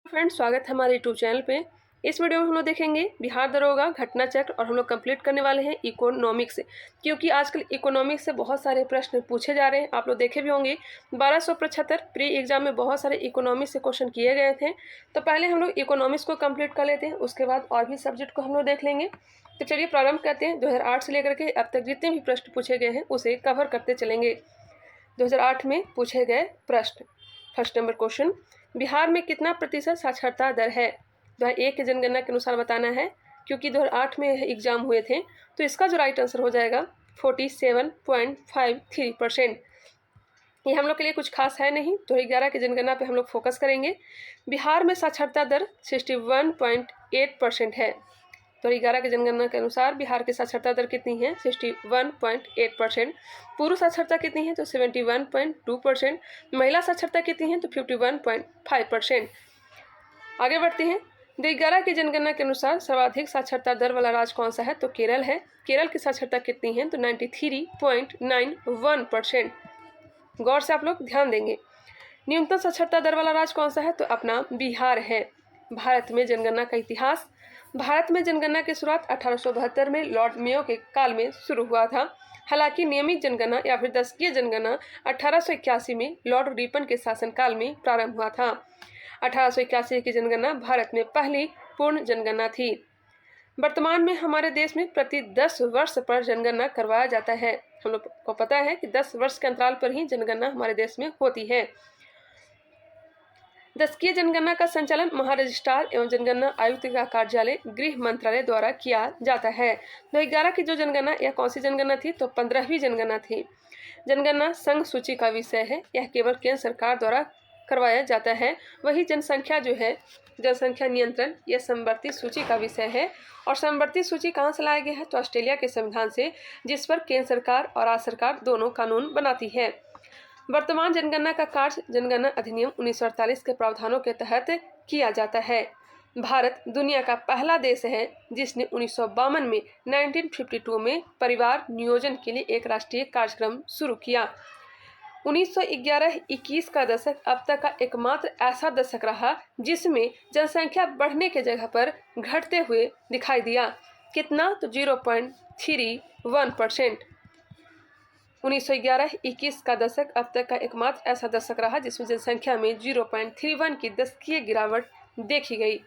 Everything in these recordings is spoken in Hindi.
फ्रेंड्स, स्वागत है हमारे यूट्यूब चैनल पे। इस वीडियो में हम लोग देखेंगे बिहार दरोगा घटना चक्र और हम लोग कंप्लीट करने वाले हैं इकोनॉमिक्स से, क्योंकि आजकल इकोनॉमिक्स से बहुत सारे प्रश्न पूछे जा रहे हैं। आप लोग देखे भी होंगे 1275 प्री एग्जाम में बहुत सारे इकोनॉमिक्स से क्वेश्चन किए गए थे। तो पहले हम लोग इकोनॉमिक्स को कंप्लीट कर लेते हैं, उसके बाद और भी सब्जेक्ट को हम लोग देख लेंगे। तो चलिए प्रारंभ करते हैं। 2008 से लेकर के अब तक जितने भी प्रश्न पूछे गए हैं उसे कवर करते चलेंगे। 2008 में पूछे गए प्रश्न। फर्स्ट नंबर क्वेश्चन, बिहार में कितना प्रतिशत साक्षरता दर है? 2001 की जनगणना के अनुसार बताना है, क्योंकि 2008 में एग्जाम हुए थे। तो इसका जो राइट आंसर हो जाएगा 47.53%। ये हम लोग के लिए कुछ खास है नहीं। 2011 की जनगणना पे हम लोग फोकस करेंगे। बिहार में साक्षरता दर 61.8% है। 2011 की जनगणना के अनुसार बिहार की साक्षरता दर कितनी है? 61.8%। पुरुष साक्षरता कितनी है? तो 71.2%। महिला साक्षरता कितनी है? तो 51.5%। आगे बढ़ते हैं। 2011 की जनगणना के अनुसार सर्वाधिक साक्षरता दर वाला राज्य कौन सा है? तो केरल है। केरल की साक्षरता कितनी है? तो 93.91%। गौर से आप लोग ध्यान देंगे। न्यूनतम साक्षरता दर वाला राज्य कौन सा है? तो अपना बिहार है। भारत में जनगणना का इतिहास। भारत में जनगणना की शुरुआत 1872 में लॉर्ड मेयो के काल में शुरू हुआ था। हालांकि नियमित जनगणना या फिर दशकीय जनगणना 1881 में लॉर्ड रिपन के शासनकाल में प्रारंभ हुआ था। 1881 की जनगणना भारत में पहली पूर्ण जनगणना थी। वर्तमान में हमारे देश में प्रति 10 वर्ष पर जनगणना करवाया जाता है। हम लोग को पता है कि 10 वर्ष के अंतराल पर ही जनगणना हमारे देश में होती है। दशकीय जनगणना का संचालन महारजिस्ट्रार एवं जनगणना आयुक्त का कार्यालय गृह मंत्रालय द्वारा किया जाता है। 2011 की जो जनगणना यह कौन सी जनगणना थी? तो 15वीं जनगणना थी। जनगणना संघ सूची का विषय है। यह केवल केंद्र सरकार द्वारा करवाया जाता है। वही जनसंख्या जो है, जनसंख्या नियंत्रण, यह समवर्ती सूची का विषय है। और समवर्ती सूची कहाँ से लाया गया है? तो ऑस्ट्रेलिया के संविधान से, जिस पर केंद्र सरकार और राज्य सरकार दोनों कानून बनाती है। वर्तमान जनगणना का कार्य जनगणना अधिनियम 1948 के प्रावधानों के तहत किया जाता है। भारत दुनिया का पहला देश है जिसने 1952 में 1952 में परिवार नियोजन के लिए एक राष्ट्रीय कार्यक्रम शुरू किया। 1911-21 का दशक अब तक का एकमात्र ऐसा दशक रहा जिसमें जनसंख्या बढ़ने के जगह पर घटते हुए दिखाई दिया। कितना? तो 0.31%। 1911-21 का दशक अब तक का एकमात्र ऐसा दशक रहा जिसमें जनसंख्या में 0.31 की दशकीय गिरावट देखी गई।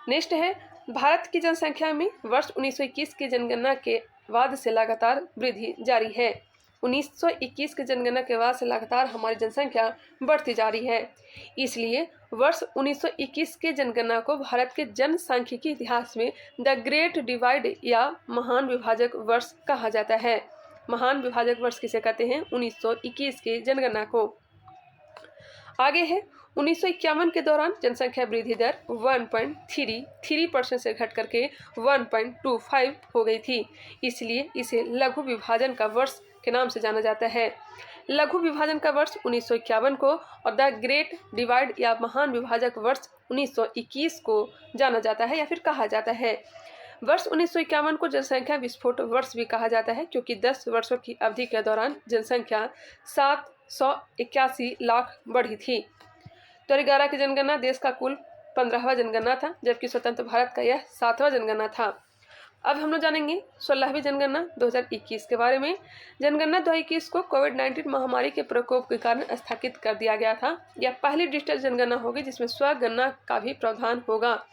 नेक्स्ट है, भारत की जनसंख्या में वर्ष 1921 की जनगणना के बाद से लगातार वृद्धि जारी है। 1921 की जनगणना के बाद से लगातार हमारी जनसंख्या बढ़ती जा रही है। इसलिए वर्ष 1921 के जनगणना को भारत के जनसांख्यिकी इतिहास में द ग्रेट डिवाइड या महान विभाजक वर्ष कहा जाता है। महान विभाजक वर्ष किसे कहते हैं? 1921 की जनगणना को। आगे है, 1951 के दौरान जनसंख्या वृद्धि दर 1.33% से घट करके 1.25 हो गई थी। इसलिए इसे लघु विभाजन का वर्ष के नाम से जाना जाता है। लघु विभाजन का वर्ष 1951 को और द ग्रेट डिवाइड या महान विभाजक वर्ष 1921 को जाना जाता है या फिर कहा जाता है। वर्ष 1951 को जनसंख्या विस्फोट वर्ष भी कहा जाता है, क्योंकि 10 वर्षों की अवधि के दौरान जनसंख्या 781 लाख बढ़ी थी। 2011 की जनगणना देश का कुल 15वां जनगणना था, जबकि स्वतंत्र भारत का यह 7वां जनगणना था। अब हम लोग जानेंगे 16वीं जनगणना 2021 के बारे में। जनगणना 2021 को कोविड-19 महामारी के प्रकोप के कारण स्थगित कर दिया गया था। यह पहली डिजिटल जनगणना होगी जिसमें स्वगणना का भी प्रावधान होगा।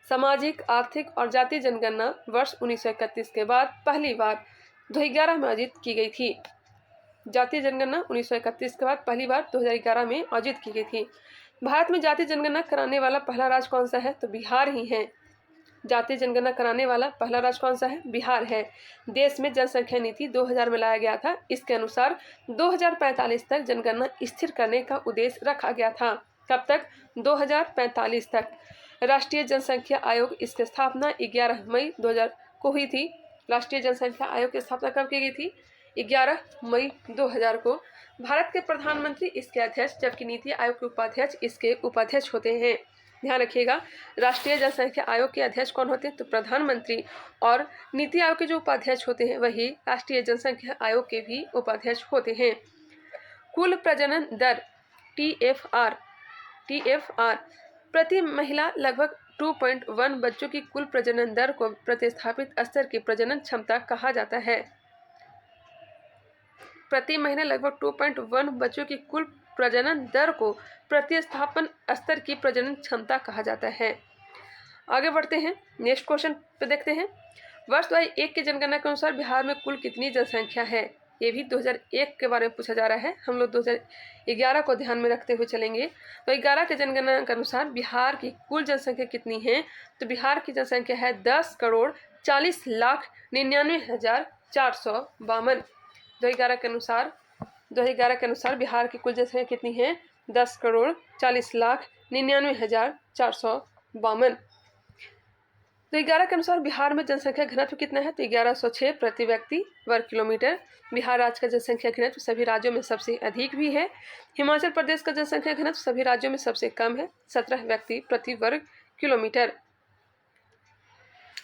सामाजिक, आर्थिक और जातीय जनगणना वर्ष 1931 के बाद पहली बार 2011 में आयोजित की गई थी। जातीय जनगणना 1931 के बाद पहली बार 2011 में आयोजित की गई थी। भारत में जातीय जनगणना कराने वाला पहला राज्य कौन सा है? तो बिहार ही है। जातीय जनगणना कराने वाला पहला राज्य कौन सा है? बिहार है। देश में जनसंख्या नीति 2000 में लाया गया था। इसके अनुसार 2045 तक जनगणना स्थिर करने का उद्देश्य रखा गया था। कब तक? 2045 तक। राष्ट्रीय जनसंख्या आयोग, इसकी स्थापना 11 मई 2000 को हुई थी। राष्ट्रीय जनसंख्या आयोग की स्थापना कब की गई थी? 11 मई 2000 को। भारत के प्रधानमंत्री इसके अध्यक्ष, जबकि नीति आयोग के उपाध्यक्ष इसके उपाध्यक्ष होते हैं। ध्यान रखिएगा, राष्ट्रीय जनसंख्या आयोग के अध्यक्ष कौन होते हैं? तो प्रधानमंत्री। और नीति आयोग के जो उपाध्यक्ष होते हैं वही राष्ट्रीय जनसंख्या आयोग के भी उपाध्यक्ष होते हैं। कुल प्रजनन दर TFR प्रति महिला लगभग 2.1 बच्चों की कुल प्रजनन दर को प्रतिस्थापित स्तर की प्रजनन क्षमता कहा जाता है। प्रति महीने लगभग 2.1 बच्चों की कुल प्रजनन दर को प्रतिस्थापन स्तर की प्रजनन क्षमता कहा जाता है। आगे बढ़ते हैं, नेक्स्ट क्वेश्चन पे देखते हैं। वर्ष 2001 की जनगणना के अनुसार बिहार में कुल कितनी जनसंख्या है? ये भी 2001 के बारे में पूछा जा रहा है। हम लोग 2011 को ध्यान में रखते हुए चलेंगे। तो 11 के जनगणना के अनुसार बिहार की कुल जनसंख्या कितनी है? तो बिहार की जनसंख्या है 10,40,99,452। 2011 के अनुसार बिहार की कुल जनसंख्या कितनी है? 10,40,99,452। तो 11 के अनुसार बिहार में जनसंख्या घनत्व कितना है? तो 1106 प्रति व्यक्ति वर्ग किलोमीटर। बिहार राज्य का जनसंख्या घनत्व सभी राज्यों में सबसे अधिक भी है। हिमाचल प्रदेश का जनसंख्या घनत्व सभी राज्यों में सबसे कम है, 17 व्यक्ति प्रति वर्ग किलोमीटर।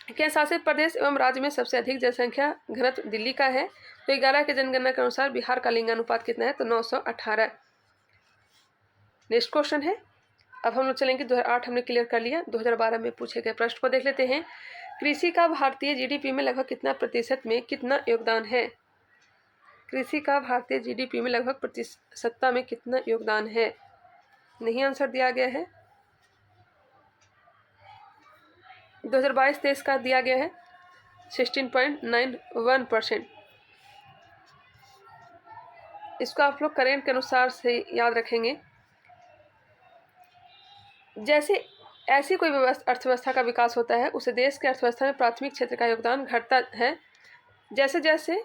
केंद्र शासित प्रदेश एवं राज्य में सबसे अधिक जनसंख्या घनत्व दिल्ली का है। तो 11 के जनगणना के अनुसार बिहार का लिंगानुपात कितना है? तो 918। नेक्स्ट क्वेश्चन है, अब हम लोग चलेंगे 2008 हमने क्लियर कर लिया। 2012 में पूछे गए प्रश्न को देख लेते हैं। कृषि का भारतीय जीडीपी में लगभग कितना प्रतिशत में कितना योगदान है? कृषि का भारतीय जीडीपी में लगभग प्रतिशतता में कितना योगदान है? नहीं आंसर दिया गया है। 2022-23 का दिया गया है 16.91%। इसको आप लोग करेंट के अनुसार से याद रखेंगे। जैसे ऐसी कोई अर्थव्यवस्था का विकास होता है, उसे देश के अर्थव्यवस्था में प्राथमिक क्षेत्र का योगदान घटता है। जैसे जैसे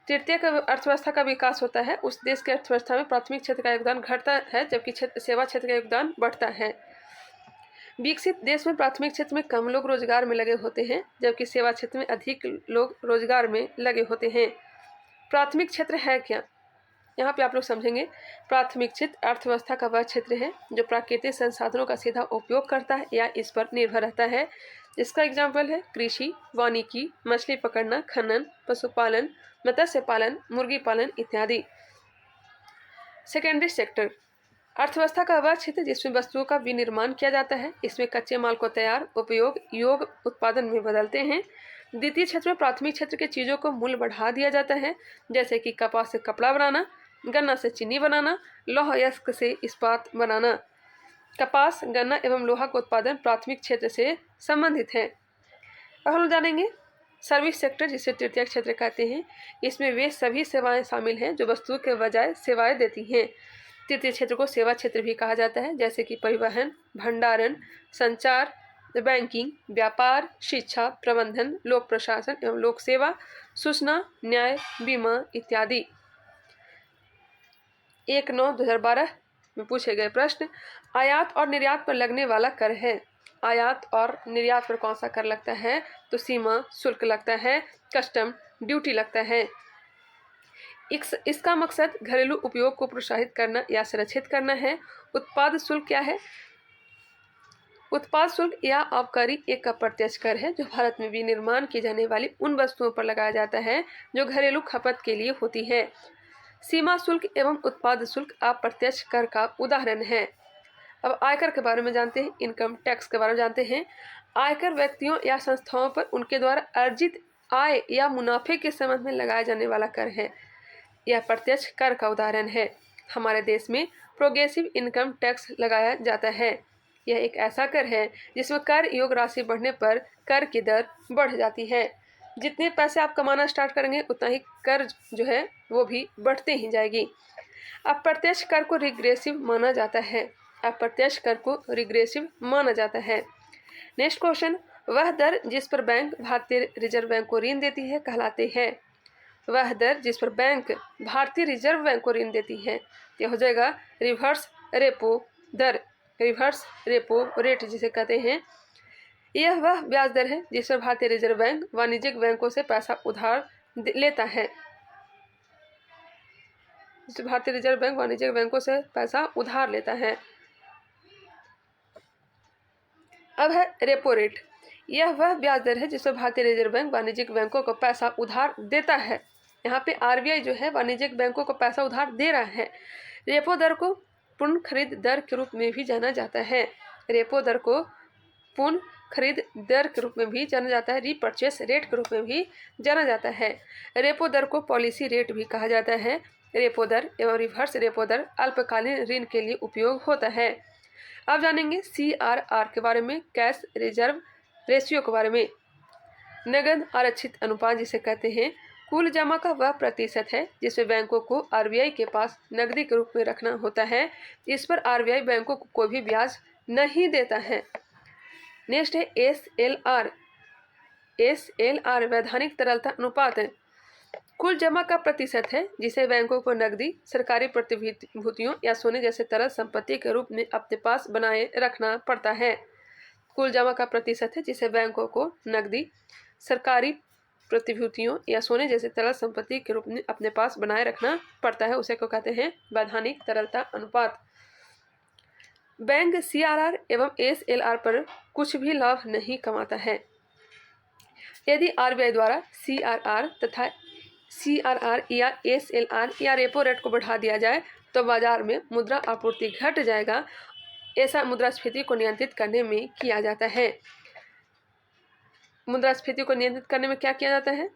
तृतीय अर्थव्यवस्था का विकास होता है, उस देश के अर्थव्यवस्था में प्राथमिक क्षेत्र का योगदान घटता है, जबकि सेवा क्षेत्र का योगदान बढ़ता है। विकसित देश में प्राथमिक क्षेत्र में कम लोग रोजगार में लगे होते हैं, जबकि सेवा क्षेत्र में अधिक लोग रोजगार में लगे होते हैं। प्राथमिक क्षेत्र है क्या? यहाँ पे आप लोग समझेंगे। प्राथमिक क्षेत्र अर्थव्यवस्था का वह क्षेत्र है जो प्राकृतिक संसाधनों का सीधा उपयोग करता है या इस पर निर्भर रहता है। इसका एग्जाम्पल है कृषि, वानिकी, मछली पकड़ना, खनन, पशुपालन, मत्स्य पालन, मुर्गी पालन इत्यादि। सेकेंडरी सेक्टर अर्थव्यवस्था का वह क्षेत्र जिसमें वस्तुओं का विनिर्माण किया जाता है। इसमें कच्चे माल को तैयार, उपयोग, योग, उत्पादन में बदलते हैं। द्वितीय क्षेत्र में प्राथमिक क्षेत्र के चीज़ों को मूल्य बढ़ा दिया जाता है, जैसे कि कपास से कपड़ा बनाना, गन्ना से चीनी बनाना, लौह अयस्क से इस्पात बनाना। कपास, गन्ना एवं लोहा का उत्पादन प्राथमिक क्षेत्र से संबंधित है। अब हम जानेंगे सर्विस सेक्टर, जिसे तृतीय क्षेत्र कहते हैं। इसमें वे सभी सेवाएं शामिल हैं जो वस्तुओं के बजाय सेवाएं देती हैं। तृतीय क्षेत्र को सेवा क्षेत्र भी कहा जाता है, जैसे कि परिवहन, भंडारण, संचार, बैंकिंग, व्यापार, शिक्षा, प्रबंधन, लोक प्रशासन एवं लोक सेवा, सूचना, न्याय, बीमा इत्यादि। 1/9/2012 में पूछे गए प्रश्न। आयात और निर्यात पर लगने वाला कर है। आयात और निर्यात पर कौन सा कर लगता है? तो सीमा शुल्क लगता है, कस्टम ड्यूटी लगता है। इसका मकसद घरेलू उपयोग को प्रोत्साहित करना या संरक्षित करना है। उत्पाद शुल्क क्या है? उत्पाद शुल्क या आबकारी एक अप्रत्यक्ष कर है जो भारत में विनिर्माण की जाने वाली उन वस्तुओं पर लगाया जाता है जो घरेलू खपत के लिए होती है। सीमा शुल्क एवं उत्पाद शुल्क अप्रत्यक्ष कर का उदाहरण है। अब आयकर के बारे में जानते हैं, इनकम टैक्स के बारे में जानते हैं। आयकर व्यक्तियों या संस्थाओं पर उनके द्वारा अर्जित आय या मुनाफे के संबंध में लगाया जाने वाला कर है। यह प्रत्यक्ष कर का उदाहरण है। हमारे देश में प्रोग्रेसिव इनकम टैक्स लगाया जाता है। यह एक ऐसा कर है जिसमें कर योग्य राशि बढ़ने पर कर की दर बढ़ जाती है। जितने पैसे आप कमाना स्टार्ट करेंगे उतना ही कर जो है वो भी बढ़ते ही जाएगी। अप्रत्यक्ष कर को रिग्रेसिव माना जाता है। अप्रत्यक्ष कर को रिग्रेसिव माना जाता है। नेक्स्ट क्वेश्चन, वह दर जिस पर बैंक भारतीय रिजर्व बैंक को ऋण देती है कहलाते हैं। वह दर जिस पर बैंक भारतीय रिजर्व बैंक को ऋण देती है यह हो जाएगा रिवर्स रेपो दर, रिवर्स रेपो रेट जिसे कहते हैं। यह वह ब्याज दर है जिस पर भारतीय रिजर्व बैंक वाणिज्यिक बैंकों से पैसा उधार लेता है। भारतीय रिजर्व बैंक वाणिज्यिक बैंकों से पैसा उधार लेता है। अब है रेपो रेट। यह वह ब्याज दर है जिस पर भारतीय रिजर्व बैंक वाणिज्यिक बैंकों को पैसा उधार देता है। यहाँ पे आरबीआई जो है वाणिज्यिक बैंकों को पैसा उधार दे रहा है। रेपो दर को पूर्ण खरीद दर के रूप में भी जाना जाता है। रेपो दर को पूर्ण खरीद दर के रूप में भी जाना जाता है, रीपर्चेस रेट के रूप में भी जाना जाता है। रेपो दर को पॉलिसी रेट भी कहा जाता है। रेपो दर एवं रिवर्स रेपो दर अल्पकालीन ऋण के लिए उपयोग होता है। अब जानेंगे CRR के बारे में, कैश रिजर्व रेशियो के बारे में। नगद आरक्षित अनुपात जिसे कहते हैं, कुल जमा का वह प्रतिशत है जिसमें बैंकों को RBI के पास नकदी के रूप में रखना होता है। इस पर RBI बैंकों को कोई भी ब्याज नहीं देता है। नेक्स्ट है SLR। SLR वैधानिक तरलता अनुपात है, कुल जमा का प्रतिशत है जिसे बैंकों को नकदी, सरकारी प्रतिभूतियों या सोने जैसे तरल संपत्ति के रूप में अपने पास बनाए रखना पड़ता है। कुल जमा का प्रतिशत है जिसे बैंकों को नकदी, सरकारी प्रतिभूतियों या सोने जैसे तरल संपत्ति के रूप में अपने पास बनाए रखना पड़ता है, उसे को कहते हैं वैधानिक तरलता अनुपात। बैंक CRR एवं SLR पर कुछ भी लाभ नहीं कमाता है। यदि RBI द्वारा CRR या SLR या रेपो रेट को बढ़ा दिया जाए तो बाजार में मुद्रा आपूर्ति घट जाएगा। ऐसा मुद्रास्फीति को नियंत्रित करने में किया जाता है। मुद्रास्फीति को नियंत्रित करने में क्या किया जाता है?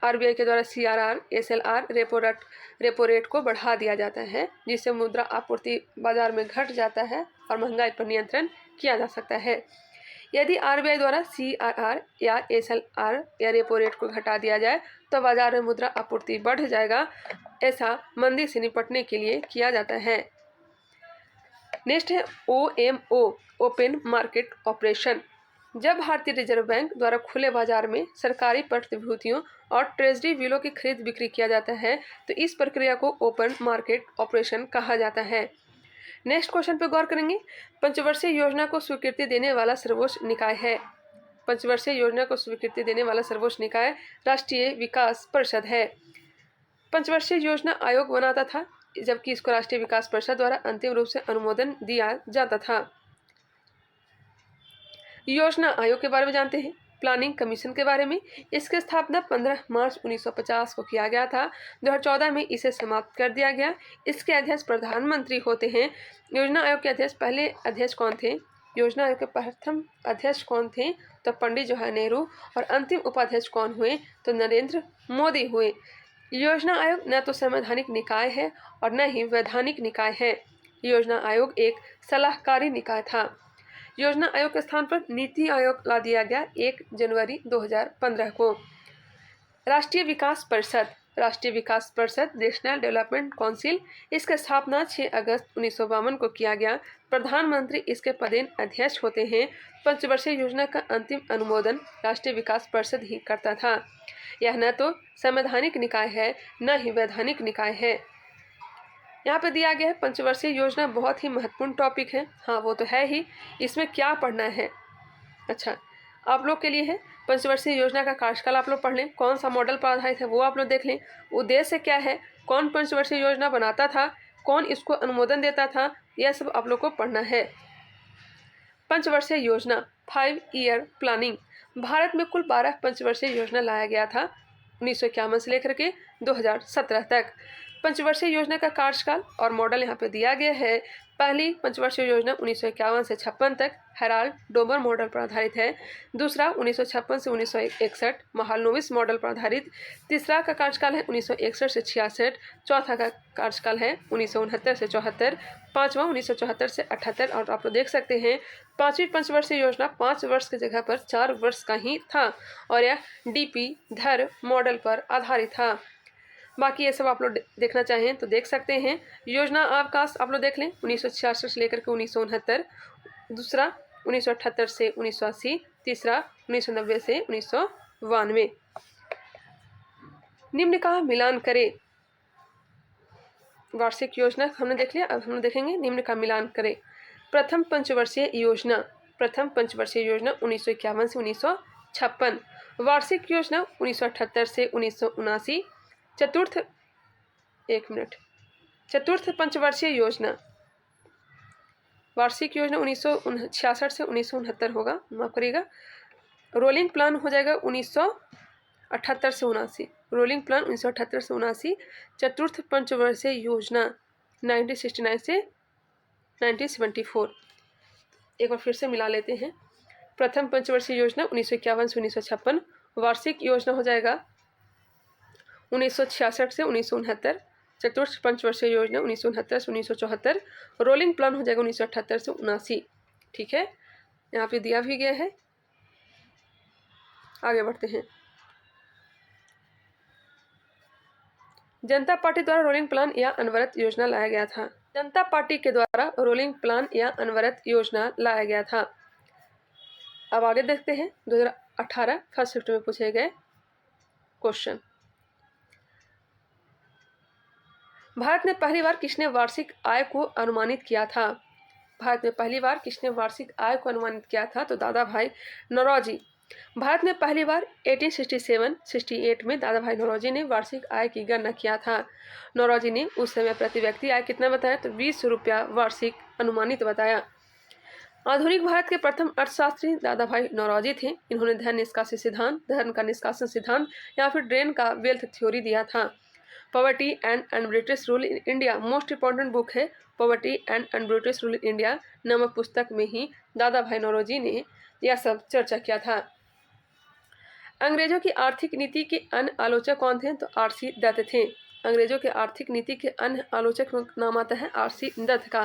RBI के द्वारा CRR, SLR रेपो रेट को बढ़ा दिया जाता है, जिससे मुद्रा आपूर्ति बाजार में घट जाता है और महंगाई पर नियंत्रण किया जा सकता है। यदि RBI द्वारा CRR या SLR या रेपो रेट को घटा दिया जाए तो बाजार में मुद्रा आपूर्ति बढ़ जाएगा। ऐसा मंदी से निपटने के लिए किया जाता है। नेक्स्ट है OMO, ओपन मार्केट ऑपरेशन। जब भारतीय रिजर्व बैंक द्वारा खुले बाजार में सरकारी प्रतिभूतियों और ट्रेजरी बिलों की खरीद बिक्री किया जाता है तो इस प्रक्रिया को ओपन मार्केट ऑपरेशन कहा जाता है। नेक्स्ट क्वेश्चन पे गौर करेंगे। पंचवर्षीय योजना को स्वीकृति देने वाला सर्वोच्च निकाय है। पंचवर्षीय योजना को स्वीकृति देने वाला सर्वोच्च निकाय राष्ट्रीय विकास परिषद है। पंचवर्षीय योजना आयोग बनाता था, जबकि इसको राष्ट्रीय विकास परिषद द्वारा अंतिम रूप से अनुमोदन दिया जाता था। योजना आयोग के बारे में जानते हैं। प्लानिंग कमीशन के बारे में, इसकी स्थापना 15 मार्च 1950 को किया गया था। 2014 में इसे समाप्त कर दिया गया। इसके अध्यक्ष प्रधानमंत्री होते हैं। योजना आयोग के अध्यक्ष, पहले अध्यक्ष कौन थे? योजना आयोग के प्रथम अध्यक्ष कौन थे? तो पंडित जवाहरलाल नेहरू। और अंतिम उपाध्यक्ष कौन हुए? तो नरेंद्र मोदी हुए। योजना आयोग न तो संवैधानिक निकाय है और न ही वैधानिक निकाय है। योजना आयोग एक सलाहकारी निकाय था। योजना आयोग के स्थान पर नीति आयोग ला दिया गया 1 जनवरी 2015 को। राष्ट्रीय विकास परिषद, राष्ट्रीय विकास परिषद नेशनल डेवलपमेंट काउंसिल, इसकी स्थापना 6 अगस्त 1952 को किया गया। प्रधानमंत्री इसके पदेन अध्यक्ष होते हैं। पंचवर्षीय योजना का अंतिम अनुमोदन राष्ट्रीय विकास परिषद ही करता था। यह न तो संवैधानिक निकाय है न ही वैधानिक निकाय है। यहाँ पे दिया गया है पंचवर्षीय योजना, बहुत ही महत्वपूर्ण टॉपिक है। हाँ, वो तो है ही। इसमें क्या पढ़ना है? अच्छा, आप लोग के लिए है पंचवर्षीय योजना का कार्यकाल आप लोग पढ़ लें, कौन सा मॉडल पर आधारित है वो आप लोग देख लें, उद्देश्य क्या है, कौन पंचवर्षीय योजना बनाता था, कौन इसको अनुमोदन देता था, यह सब आप लोग को पढ़ना है। पंचवर्षीय योजना 5 ईयर प्लानिंग। भारत में कुल 12 पंचवर्षीय योजना लाया गया था 1951 से लेकर के 2017 तक। पंचवर्षीय योजना का कार्यकाल और मॉडल यहाँ पे दिया गया है। पहली पंचवर्षीय योजना 1951 से 56 तक हेराल्ड डोमर मॉडल पर आधारित है। दूसरा 1956 से 1961 महालनोबिस मॉडल पर आधारित। तीसरा का कार्यकाल है 1961 से 66। चौथा का कार्यकाल है 1969 से 74। पाँचवा 1974 से 78। और आप लोग देख सकते हैं पाँचवीं पंचवर्षीय योजना 5 वर्ष की जगह पर 4 वर्ष का ही था और यह DP धर मॉडल पर आधारित था। बाकी ये सब आप लोग देखना चाहें तो देख सकते हैं। योजना अवकाश आप लोग देख लें 1966 से लेकर के 1969। दूसरा 1978 से 1980। तीसरा 1990 से 1992। निम्न का मिलान करें। वार्षिक योजना हमने देख लिया, अब हम देखेंगे निम्न का मिलान करें। प्रथम पंचवर्षीय योजना, प्रथम पंचवर्षीय योजना 1951 से 1956। वार्षिक योजना 1978 से 1979। चतुर्थ पंचवर्षीय योजना, वार्षिक योजना 1966 से 1969 होगा, माफ करिएगा। रोलिंग प्लान हो जाएगा 1978 से 79। रोलिंग प्लान 1978 से 79। चतुर्थ पंचवर्षीय योजना 1969 से 1974। एक बार फिर से मिला लेते हैं। प्रथम पंचवर्षीय योजना 1951 से 1956, वार्षिक योजना हो जाएगा 1966 से 1969, चतुर्थ पंचवर्षीय योजना 1969 से 1974, रोलिंग प्लान हो जाएगा 1978 से 79। ठीक है, यहाँ पे दिया भी गया है। आगे बढ़ते हैं। जनता पार्टी द्वारा रोलिंग प्लान या अनवरत योजना लाया गया था। जनता पार्टी के द्वारा रोलिंग प्लान या अनवरत योजना लाया गया था। अब आगे देखते हैं 2018 फर्स्ट शिफ्ट में पूछे गए क्वेश्चन। भारत में पहली बार किसने वार्षिक आय को अनुमानित किया था? भारत में पहली बार किसने वार्षिक आय को अनुमानित किया था? तो दादा भाई नौरोजी। भारत में पहली बार 1867-68 में दादा भाई नौरोजी ने वार्षिक आय की गणना किया था। नौरोजी ने उस समय प्रति व्यक्ति आय कितना बताया? तो 20 रुपया वार्षिक अनुमानित बताया। आधुनिक भारत के प्रथम अर्थशास्त्री दादा भाई नौरोजी थे। इन्होंने धन निष्कासन सिद्धांत, धन का निष्कासन सिद्धांत या फिर ड्रेन का वेल्थ थ्योरी दिया था। Poverty and British Rule in India most important book है। Poverty and British Rule in India नामक पुस्तक में ही दादा भाई नौरोजी ने यह सब चर्चा किया था। अंग्रेजों की आर्थिक नीति के अन्य आलोचक कौन थे? तो आर.सी. दत्त थे। अंग्रेजों के आर्थिक नीति के अन्य आलोचक नाम आता है आर.सी. दत्त का।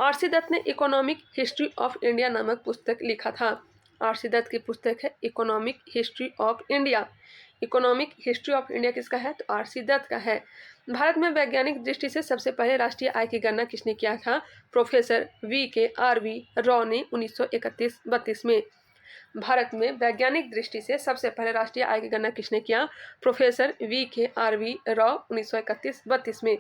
आर.सी. दत्त ने इकोनॉमिक हिस्ट्री ऑफ इंडिया नामक पुस्तक लिखा था। आर.सी. दत्त की पुस्तक है economic history of India. Economic history of India किसका है? तो आर.सी. दत्त का है। भारत में वैज्ञानिक दृष्टि से सबसे पहले राष्ट्रीय आय की गणना किसने किया था? Professor V.K.R.V. रॉ ने 1931-32 में। भारत में वैज्ञानिक दृष्टि से सबसे पहले राष्ट्रीय आय की गणना किसने किया? Professor V.K.R.V. रॉ 1931-32 में।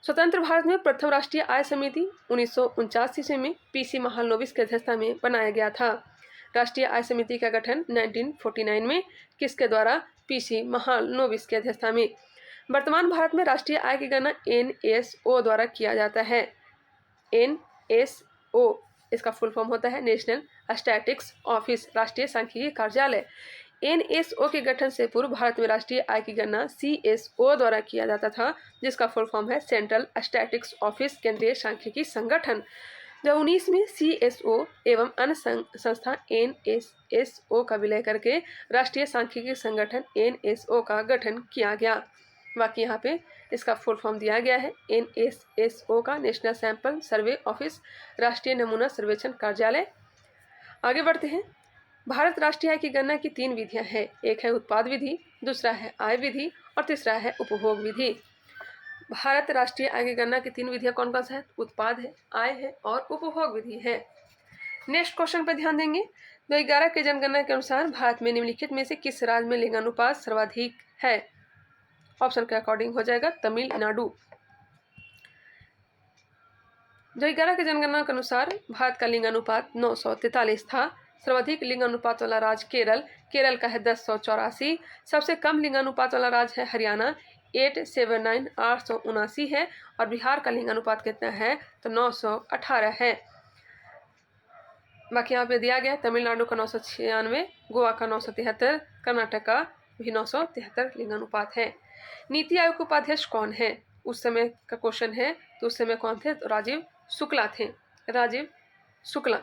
स्वतंत्र भारत में प्रथम राष्ट्रीय आय समिति 1949 ईस्वी में पी.सी. महालनोबिस की अध्यक्षता में बनाया गया था। राष्ट्रीय आय समिति का गठन 1949 में किसके द्वारा? पी.सी. महालनोबिस की अध्यक्षता में। वर्तमान भारत में राष्ट्रीय आय की गणना NSO द्वारा किया जाता है। NSO इसका फुल फॉर्म होता है नेशनल स्टैटिस्टिक्स ऑफिस, राष्ट्रीय सांख्यिकी कार्यालय। NSO के गठन से पूर्व भारत में राष्ट्रीय आय की गणना CSO द्वारा किया जाता था, जिसका फुल फॉर्म है सेंट्रल स्टैटिस्टिक्स ऑफिस, केंद्रीय सांख्यिकी संगठन। 2019 में CSO एवं अन्य संस्था NSO का विलय करके राष्ट्रीय सांख्यिकी संगठन NSO का गठन किया गया। बाकी यहाँ पे इसका फुल फॉर्म दिया गया है NSO का नेशनल सैंपल सर्वे ऑफिस, राष्ट्रीय नमूना सर्वेक्षण कार्यालय। आगे बढ़ते हैं। भारत राष्ट्रीय आय की गणना की 3 विधियां हैं। एक है उत्पाद विधि, दूसरा है आय विधि और तीसरा है उपभोग विधि। भारत राष्ट्रीय आय की गणना की 3 विधियां कौन कौन सा है? उत्पाद है, आय है और उपभोग विधि है। नेक्स्ट क्वेश्चन पर ध्यान देंगे। 2011 की जनगणना के अनुसार भारत में निम्नलिखित में से किस राज्य में लिंगानुपात सर्वाधिक है? ऑप्शन के अकॉर्डिंग हो जाएगा तमिलनाडु। 2011 की जनगणना के अनुसार भारत का लिंगानुपात 943 था। सर्वाधिक लिंगानुपात वाला राज्य केरल का है 1084। सबसे कम लिंगानुपात वाला राज्य है हरियाणा 879 879 है। और बिहार का लिंगानुपात कितना है? तो 918 है। बाकी यहाँ पे दिया गया है तमिलनाडु का 996, गोवा का 973, कर्नाटक का भी 973 लिंगानुपात है। नीति आयोग के उपाध्यक्ष कौन है? उस समय का क्वेश्चन है। तो उस समय कौन थे? तो राजीव शुक्ला थे, राजीव शुक्ला।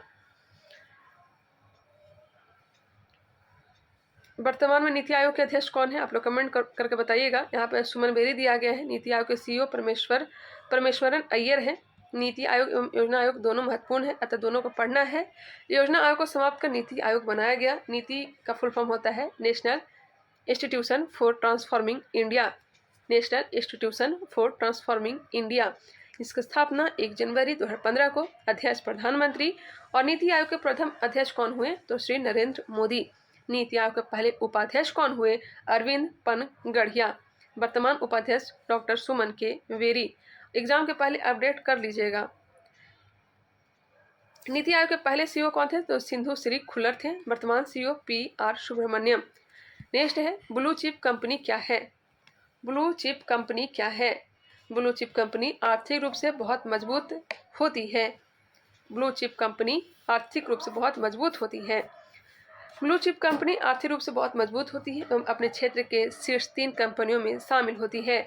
वर्तमान में नीति आयोग के अध्यक्ष कौन है? आप लोग कमेंट करके बताइएगा। यहाँ पे सुमन बेरी दिया गया है। नीति आयोग के CEO परमेश्वरन अय्यर है। नीति आयोग एवं योजना आयोग दोनों महत्वपूर्ण है, अतः दोनों को पढ़ना है। योजना आयोग को समाप्त कर नीति आयोग बनाया गया। नीति का फुल फॉर्म होता है national institution for transforming India, national institution for transforming India. इसकी स्थापना 1 जनवरी 2015 को। अध्यक्ष प्रधानमंत्री। और नीति आयोग के प्रथम अध्यक्ष कौन हुए? तो श्री नरेंद्र मोदी। नीति आयोग के पहले उपाध्यक्ष कौन हुए? अरविंद पनगढ़िया। वर्तमान उपाध्यक्ष डॉक्टर सुमन के वेरी। एग्जाम के पहले अपडेट कर लीजिएगा। नीति आयोग के पहले CEO कौन थे? तो सिंधु श्री खुल्लर थे। वर्तमान CEO PR सुब्रमण्यम। नेक्स्ट है ब्लू चिप कंपनी क्या है? ब्लू चिप कंपनी क्या है? ब्लू चिप कंपनी आर्थिक रूप से बहुत मजबूत होती है। ब्लू चिप कंपनी आर्थिक रूप से बहुत मजबूत होती है। ब्लू चिप कंपनी आर्थिक रूप से बहुत मजबूत होती है एवं अपने क्षेत्र के शीर्ष 3 कंपनियों में शामिल होती है।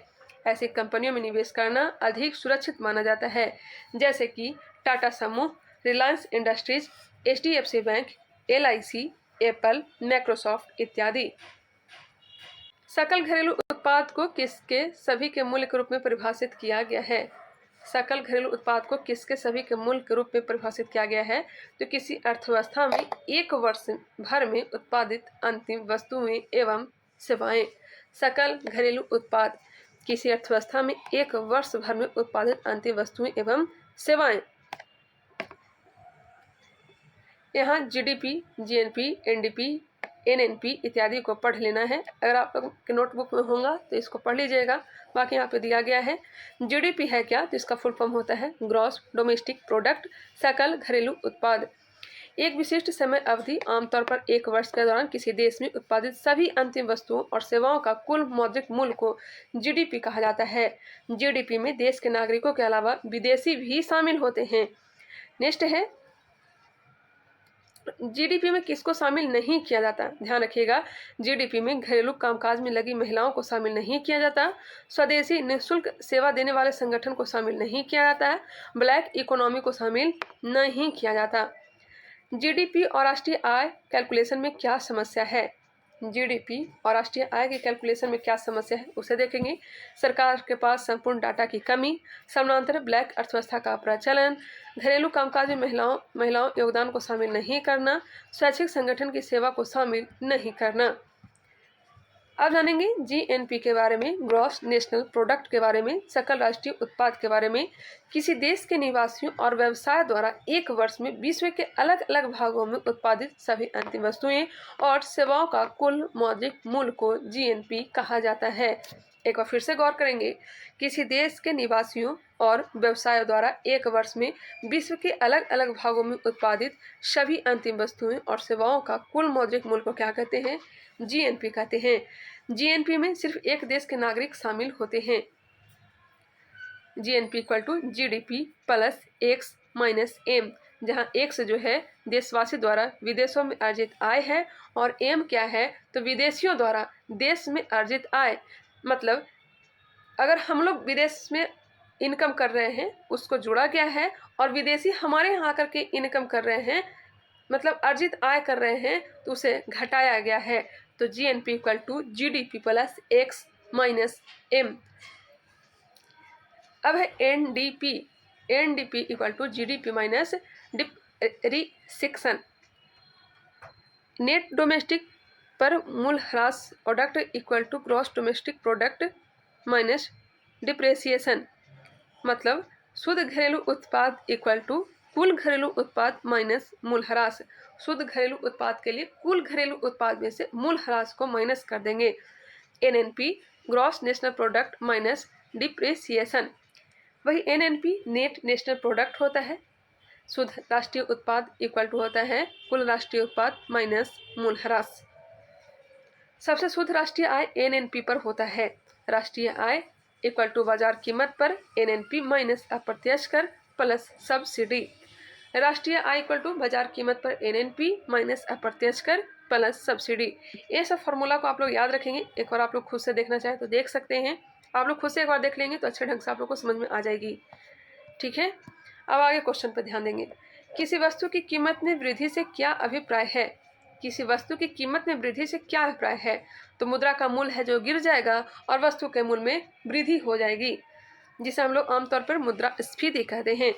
ऐसी कंपनियों में निवेश करना अधिक सुरक्षित माना जाता है, जैसे कि टाटा समूह, Reliance industries, HDFC bank, LIC, Apple, Microsoft इत्यादि। सकल घरेलू उत्पाद को किसके सभी के मूल्य के रूप में परिभाषित किया गया है? सकल घरेलू उत्पाद को किसके सभी के मूल्य के रूप में परिभाषित किया गया है? तो किसी अर्थव्यवस्था में एक वर्ष भर में उत्पादित अंतिम वस्तुएं एवं सेवाएं। सकल घरेलू उत्पाद किसी अर्थव्यवस्था में एक वर्ष भर में उत्पादित अंतिम वस्तुएं एवं सेवाएं। यहाँ GDP, GNP, NDP, NNP इत्यादि को पढ़ लेना है। अगर आप लोग के नोटबुक में होगा तो इसको पढ़ लीजिएगा। बाकी यहाँ पे दिया गया है। GDP है क्या? तो इसका फुल फॉर्म होता है ग्रॉस डोमेस्टिक प्रोडक्ट, सकल घरेलू उत्पाद। एक विशिष्ट समय अवधि, आमतौर पर एक वर्ष के दौरान किसी देश में उत्पादित सभी अंतिम वस्तुओं और सेवाओं का कुल मौद्रिक मूल्य को GDP कहा जाता है। GDP में देश के नागरिकों के अलावा विदेशी भी शामिल होते हैं। नेक्स्ट है, GDP में किसको शामिल नहीं किया जाता? ध्यान रखिएगा, GDP में घरेलू कामकाज में लगी महिलाओं को शामिल नहीं किया जाता, स्वदेशी निःशुल्क सेवा देने वाले संगठन को शामिल नहीं किया जाता है, ब्लैक इकोनॉमी को शामिल नहीं किया जाता। GDP और राष्ट्रीय आय कैलकुलेशन में क्या समस्या है? GDP और राष्ट्रीय आय के कैलकुलेशन में क्या समस्या है उसे देखेंगे। सरकार के पास संपूर्ण डाटा की कमी, समानांतर ब्लैक अर्थव्यवस्था का प्रचलन, घरेलू कामकाज में महिलाओं योगदान को शामिल नहीं करना, स्वैच्छिक संगठन की सेवा को शामिल नहीं करना। अब जानेंगे GNP के बारे में, ग्रॉस नेशनल प्रोडक्ट के बारे में, सकल राष्ट्रीय उत्पाद के बारे में। किसी देश के निवासियों और व्यवसाय द्वारा एक वर्ष में विश्व के अलग अलग भागों में उत्पादित सभी अंतिम वस्तुएं और सेवाओं का कुल मौद्रिक मूल्य को GNP कहा जाता है। एक बार फिर से गौर करेंगे, किसी देश के निवासियों और व्यवसायों द्वारा एक वर्ष में विश्व के अलग अलग भागों में उत्पादित सभी अंतिम वस्तुएं और सेवाओं का कुल मौद्रिक मूल्य को क्या कहते हैं? GNP कहते हैं। GNP में सिर्फ एक देश के नागरिक शामिल होते हैं। GNP equal to GDP plus X minus M, जहाँ X जो है देशवासी द्वारा विदेशों में अर्जित आय है और M क्या है? तो विदेशियों द्वारा देश में अर्जित आय। मतलब अगर हम लोग विदेश में इनकम कर रहे हैं उसको जोड़ा गया है, और विदेशी हमारे यहाँ आकर के इनकम कर रहे हैं, मतलब अर्जित आय कर रहे हैं, तो उसे घटाया गया है। तो GNP equal to GDP plus X minus M। अब है NDP equal to GDP minus depreciation. Net domestic पर मूल ह्रास product equal to gross domestic product minus depreciation. मतलब शुद्ध घरेलू उत्पाद इक्वल टू कुल घरेलू उत्पाद माइनस मूल ह्रास। शुद्ध घरेलू उत्पाद के लिए कुल घरेलू उत्पाद में से मूल ह्रास को माइनस कर देंगे। NNP gross national product minus depreciation. वही NNP नेट नेशनल प्रोडक्ट होता है। शुद्ध राष्ट्रीय उत्पाद इक्वल टू होता है कुल राष्ट्रीय उत्पाद माइनस मूल ह्रास। सबसे शुद्ध राष्ट्रीय आय NNP पर होता है। राष्ट्रीय आय इक्वल टू बाजार कीमत पर NNP माइनस अप्रत्यक्ष कर प्लस सब्सिडी। राष्ट्रीय आय इक्वल टू बाजार कीमत पर NNP माइनस अप्रत्यक्ष कर प्लस सब्सिडी। ये सब फॉर्मूला को आप लोग याद रखेंगे। एक बार आप लोग खुद से देखना चाहें तो देख सकते हैं। आप लोग खुद से एक बार देख लेंगे तो अच्छे ढंग से आप लोग को समझ में आ जाएगी। ठीक है, अब आगे क्वेश्चन पर ध्यान देंगे। किसी वस्तु की कीमत में वृद्धि से क्या अभिप्राय है? किसी वस्तु की कीमत में वृद्धि से क्या अभिप्राय है? तो मुद्रा का मूल्य है जो गिर जाएगा और वस्तु के मूल्य में वृद्धि हो जाएगी, जिसे हम लोग आमतौर पर मुद्रास्फीति कहते हैं।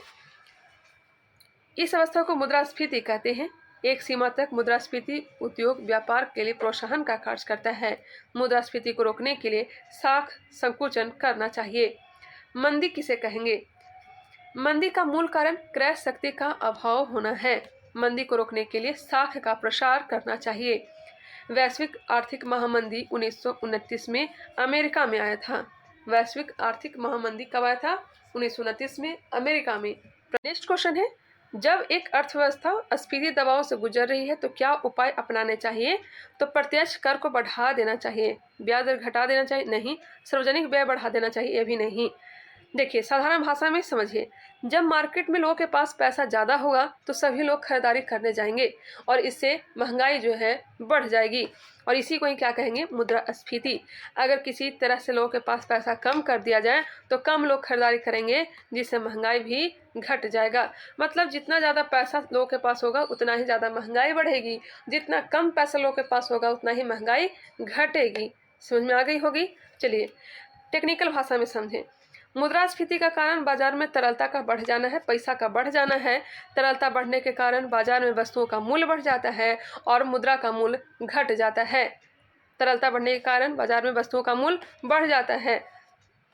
इस अवस्था को मुद्रास्फीति कहते हैं। एक सीमा तक मुद्रास्फीति उद्योग व्यापार के लिए प्रोत्साहन का कार्य करता है। मुद्रास्फीति को रोकने के लिए साख संकुचन करना चाहिए। मंदी किसे कहेंगे? मंदी का मूल कारण क्रय शक्ति का अभाव होना है। मंदी को रोकने के लिए साख का प्रसार करना चाहिए। वैश्विक आर्थिक महामंदी 1929 में अमेरिका में आया था। वैश्विक आर्थिक महामंदी कब आया था? 1929 में अमेरिका में। नेक्स्ट क्वेश्चन है, जब एक अर्थव्यवस्था अस्फीति दबाव से गुजर रही है तो क्या उपाय अपनाने चाहिए? तो प्रत्यक्ष कर को बढ़ा देना चाहिए। ब्याज दर घटा देना चाहिए? नहीं। सार्वजनिक व्यय बढ़ा देना चाहिए? ये भी नहीं। देखिए, साधारण भाषा में समझिए, जब मार्केट में लोगों के पास पैसा ज़्यादा होगा तो सभी लोग खरीदारी करने जाएंगे और इससे महंगाई जो है बढ़ जाएगी और इसी को ही क्या कहेंगे, मुद्रास्फीति। अगर किसी तरह से लोगों के पास पैसा कम कर दिया जाए तो कम लोग खरीदारी करेंगे, जिससे महंगाई भी घट जाएगा। मतलब जितना ज़्यादा पैसा लोगों के पास होगा उतना ही ज़्यादा महंगाई बढ़ेगी, जितना कम पैसा लोगों के पास होगा उतना ही महंगाई घटेगी। समझ में आ गई होगी। चलिए टेक्निकल भाषा में समझें। मुद्रास्फीति का कारण बाजार में तरलता का बढ़ जाना है, पैसा का बढ़ जाना है। तरलता बढ़ने के कारण बाजार में वस्तुओं का मूल्य बढ़ जाता है और मुद्रा का मूल्य घट जाता है। तरलता बढ़ने के कारण बाजार में वस्तुओं का मूल्य बढ़ जाता है,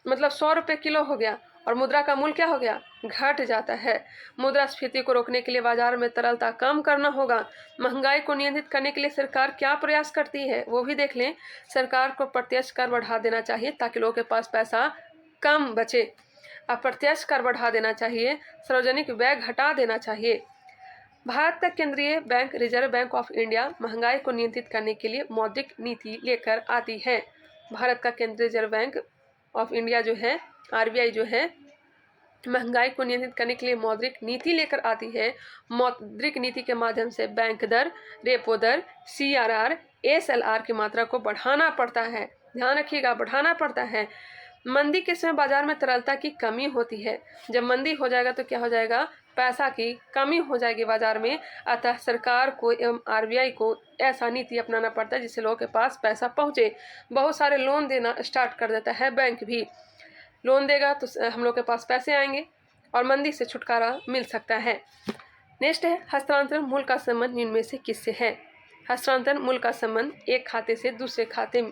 मतलब 100 रुपये किलो हो गया और मुद्रा का मूल्य क्या हो गया, घट जाता है। मुद्रास्फीति को रोकने के लिए बाजार में तरलता कम करना होगा। महंगाई को नियंत्रित करने के लिए सरकार क्या प्रयास करती है वो भी देख लें। सरकार को प्रत्यक्ष कर बढ़ा देना चाहिए ताकि लोगों के पास पैसा कम बचे। अप्रत्यक्ष कर बढ़ा देना चाहिए, सार्वजनिक व्यय घटा देना चाहिए। भारत का केंद्रीय bank reserve bank of India महंगाई को नियंत्रित करने के लिए मौद्रिक नीति लेकर आती है। भारत का केंद्रीय रिजर्व बैंक ऑफ इंडिया जो है, आरबीआई जो है, महंगाई को नियंत्रित करने के लिए मौद्रिक नीति लेकर आती है। मौद्रिक नीति के माध्यम से बैंक दर, रेपो दर, सीआरआर, एसएलआर की मात्रा को बढ़ाना पड़ता है। ध्यान रखिएगा, बढ़ाना पड़ता है। मंदी के समय बाजार में तरलता की कमी होती है। जब मंदी हो जाएगा तो क्या हो जाएगा, पैसा की कमी हो जाएगी बाजार में। अतः सरकार को एवं आरबीआई को ऐसा नीति अपनाना पड़ता है जिससे लोगों के पास पैसा पहुंचे। बहुत सारे लोन देना स्टार्ट कर देता है बैंक भी। लोन देगा तो हम लोग के पास पैसे आएंगे और मंदी से छुटकारा मिल सकता है। नेक्स्ट है हस्तांतरण मूल्य का संबंध निम्न में से किससे है। हस्तांतरण मूल्य का संबंध एक खाते से दूसरे खाते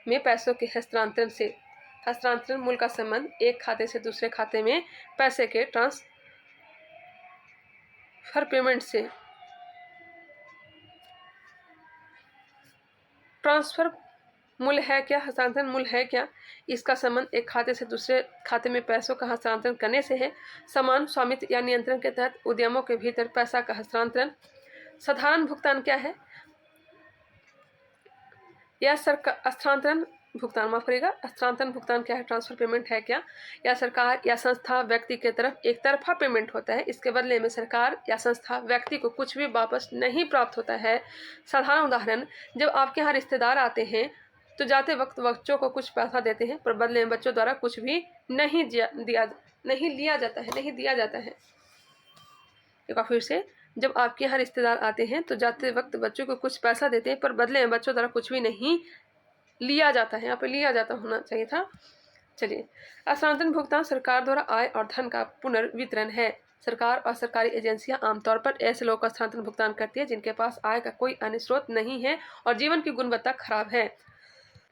में पैसों के हस्तांतरण से। हस्तांतरण मूल्य का संबंध एक खाते से दूसरे खाते में पैसे के ट्रांसफर पेमेंट से। ट्रांसफर मूल्य है क्या, हस्तांतरण मूल्य है क्या, इसका संबंध एक खाते से दूसरे खाते में पैसों का हस्तांतरण करने से है। समान स्वामित्व या नियंत्रण के तहत उद्यमों के भीतर पैसा का हस्तांतरण। साधारण भुगतान क्या है, या सरकार हस्तांतरण भुगतान, माफ करिएगा, हस्तांतरण भुगतान क्या है, ट्रांसफर पेमेंट है क्या, या सरकार या संस्था व्यक्ति के तरफ एक तरफा पेमेंट होता है। इसके बदले में सरकार या संस्था व्यक्ति को कुछ भी वापस नहीं प्राप्त होता है। साधारण उदाहरण, जब आपके यहाँ रिश्तेदार आते हैं तो जाते वक्त बच्चों को कुछ पैसा देते हैं पर बदले में बच्चों द्वारा कुछ भी नहीं लिया जाता है। एक बार फिर से, जब आपके यहाँ रिश्तेदार आते हैं तो जाते वक्त बच्चों को कुछ पैसा देते हैं पर बदले में बच्चों द्वारा कुछ भी नहीं लिया जाता है। यहाँ पे लिया जाता होना चाहिए था। चलिए, हस्तांतरण भुगतान सरकार द्वारा आय और धन का पुनर्वितरण है। सरकार और सरकारी एजेंसियां आमतौर पर ऐसे लोगों का हस्तांतरण भुगतान करती है जिनके पास आय का कोई अन्य स्रोत नहीं है और जीवन की गुणवत्ता खराब है,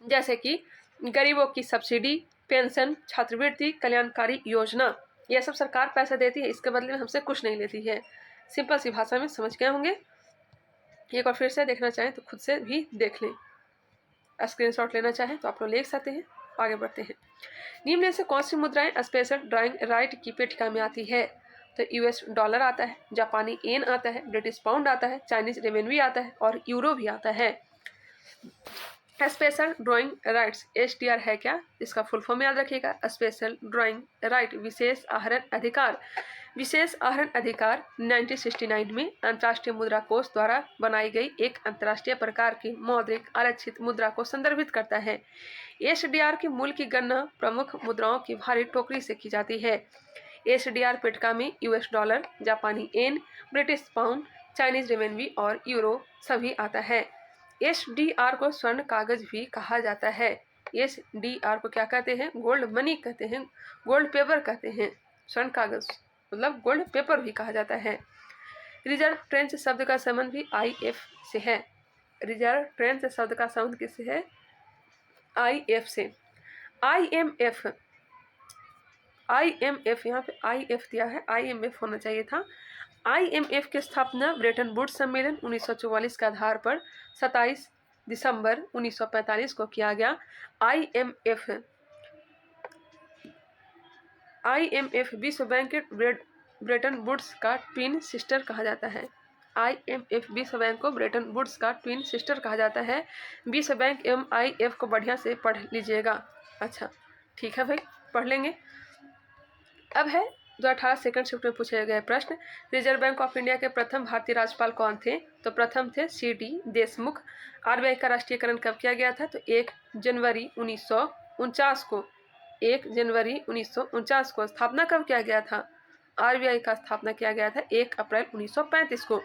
जैसे कि गरीबों की सब्सिडी, पेंशन, छात्रवृत्ति, कल्याणकारी योजना। यह सब सरकार पैसा देती है, इसके बदले में हमसे कुछ नहीं लेती है। सिंपल सी भाषा में समझ गए होंगे। एक बार फिर से देखना चाहें तो खुद से भी देख लें। स्क्रीनशॉट लेना चाहें तो आप लोग ले सकते हैं। आगे बढ़ते हैं। निम्न में से कौन सी मुद्राएं स्पेशल ड्राइंग राइट की पेटिका में आती है। तो यूएस डॉलर आता है, जापानी येन आता है, ब्रिटिश पाउंड आता है, चाइनीज रेवेन्यू आता है और यूरो भी आता है। स्पेशल ड्राइंग राइट्स एसडीआर है क्या, इसका फुल फॉर्म याद रखिएगा। स्पेशल ड्राइंग राइट विशेष आहरण अधिकार। विशेष आहरण अधिकार 1969 में अंतर्राष्ट्रीय मुद्रा कोष द्वारा बनाई गई एक अंतर्राष्ट्रीय प्रकार की मौद्रिक आरक्षित मुद्रा को संदर्भित करता है। एसडीआर के मूल्य की गणना प्रमुख मुद्राओं की भारी टोकरी से की जाती है। एसडीआर पेटिका में यूएस डॉलर, जापानी येन, ब्रिटिश पाउंड, चाइनीज रेवेन्यू और यूरो सभी आता है। एसडीआर को स्वर्ण कागज भी कहा जाता है। एसडीआर को क्या कहते हैं, गोल्ड मनी कहते हैं, गोल्ड पेपर कहते हैं। स्वर्ण कागज मतलब गोल्ड पेपर भी कहा जाता है। रिजर्व ट्रेंच शब्द का संबंध भी आईएफ से है। रिजर्व ट्रेंच शब्द का संबंध किससे है, आईएफ से। आईएमएफ यहाँ पे आईएफ दिया है, आईएमएफ होना चाहिए था। आईएमएफ की स्थापना ब्रेटन वुड्स सम्मेलन 1944 के आधार पर 27 दिसंबर 1945 को किया गया। आईएमएफ विश्व बैंक के ब्रेटन वुड्स का ट्विन सिस्टर कहा जाता है। आईएमएफ विश्व बैंक को ब्रेटन वुड्स का ट्विन सिस्टर कहा जाता है। विश्व बैंक एवं आईएफ को बढ़िया से पढ़ लीजिएगा। अच्छा ठीक है भाई, पढ़ लेंगे। अब है 2018 सेकंड शिफ्ट में पूछे गए प्रश्न। रिजर्व बैंक ऑफ इंडिया के प्रथम भारतीय राज्यपाल कौन थे? तो प्रथम थे सी.डी. देशमुख। आरबीआई का राष्ट्रीयकरण कब किया गया था? तो 1 जनवरी 1949 को 1 जनवरी 1949 को। स्थापना कब किया गया था? आरबीआई का स्थापना किया गया था 1 अप्रैल 1935 को।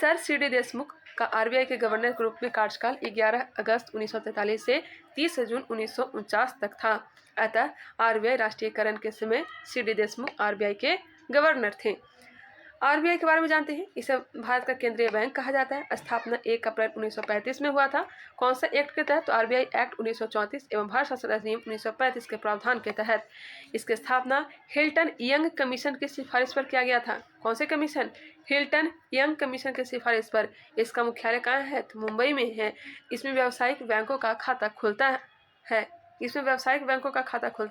Sir CD. देशमुख का आरबीआई के गवर्नर के रूप में कार्यकाल 11 अगस्त 1943 से 30 जून 1949 तक था। अतः आरबीआई राष्ट्रीयकरण के समय सी.डी. देशमुख आरबीआई के गवर्नर थे। आरबीआई के बारे में जानते हैं। इसे भारत का केंद्रीय बैंक कहा जाता है। स्थापना 1 अप्रैल 1935 में हुआ था। कौन सा एक्ट के तहत? तो आरबीआई एक्ट 1934 एवं भारत शासन अधिनियम 1935 के प्रावधान के तहत। इसकी स्थापना हिल्टन यंग कमीशन की सिफारिश पर किया गया था। कौन से कमीशन? हिल्टन यंग कमीशन की सिफारिश पर। इसका मुख्यालय कहाँ है? तो मुंबई में है। इसमें व्यावसायिक बैंकों का खाता खुलता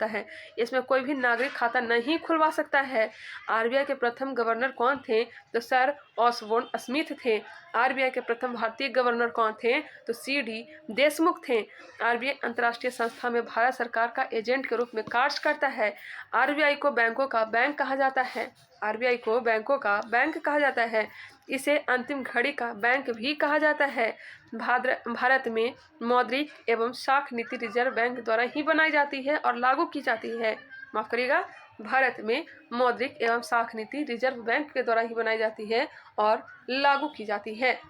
है। इसमें कोई भी नागरिक खाता नहीं खुलवा सकता है। आरबीआई के प्रथम गवर्नर कौन थे? तो सर ऑसबोर्न स्मिथ थे। आरबीआई के प्रथम भारतीय गवर्नर कौन थे? तो सी.डी. देशमुख थे। आरबीआई अंतर्राष्ट्रीय संस्था में भारत सरकार का एजेंट के रूप में कार्य करता है। आरबीआई को बैंकों का बैंक कहा जाता है। आरबीआई को बैंकों का बैंक कहा जाता है। इसे अंतिम घड़ी का बैंक भी कहा जाता है। भारत में मौद्रिक एवं साख नीति रिजर्व बैंक द्वारा ही बनाई जाती है और लागू की जाती है। माफ करिएगा, भारत में मौद्रिक एवं साख नीति रिजर्व बैंक के द्वारा ही बनाई जाती है और लागू की जाती है।